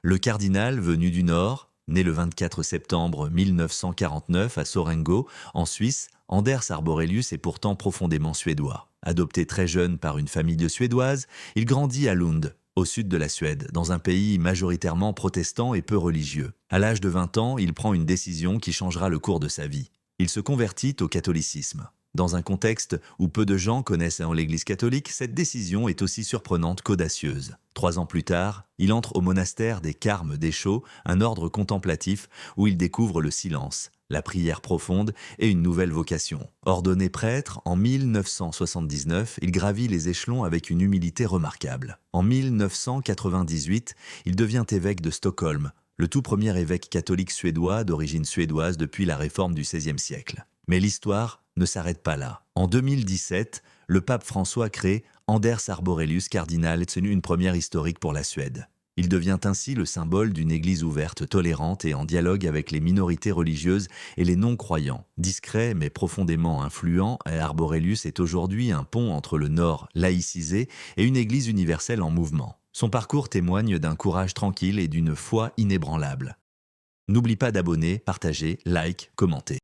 Le cardinal venu du Nord, né le 24 septembre 1949 à Sorengo, en Suisse, Anders Arborelius est pourtant profondément suédois. Adopté très jeune par une famille de Suédoises, il grandit à Lund, au sud de la Suède, dans un pays majoritairement protestant et peu religieux. À l'âge de 20 ans, il prend une décision qui changera le cours de sa vie. Il se convertit au catholicisme. Dans un contexte où peu de gens connaissent l'Église catholique, cette décision est aussi surprenante qu'audacieuse. 3 ans plus tard, il entre au monastère des Carmes d'Échaud, un ordre contemplatif où il découvre le silence, la prière profonde et une nouvelle vocation. Ordonné prêtre en 1979, il gravit les échelons avec une humilité remarquable. En 1998, il devient évêque de Stockholm, le tout premier évêque catholique suédois d'origine suédoise depuis la réforme du XVIe siècle. Mais l'histoire ne s'arrête pas là. En 2017, le pape François crée Anders Arborelius cardinal, une première historique pour la Suède. Il devient ainsi le symbole d'une église ouverte, tolérante et en dialogue avec les minorités religieuses et les non-croyants. Discret mais profondément influent, Arborelius est aujourd'hui un pont entre le Nord laïcisé et une église universelle en mouvement. Son parcours témoigne d'un courage tranquille et d'une foi inébranlable. N'oublie pas d'abonner, partager, like, commenter.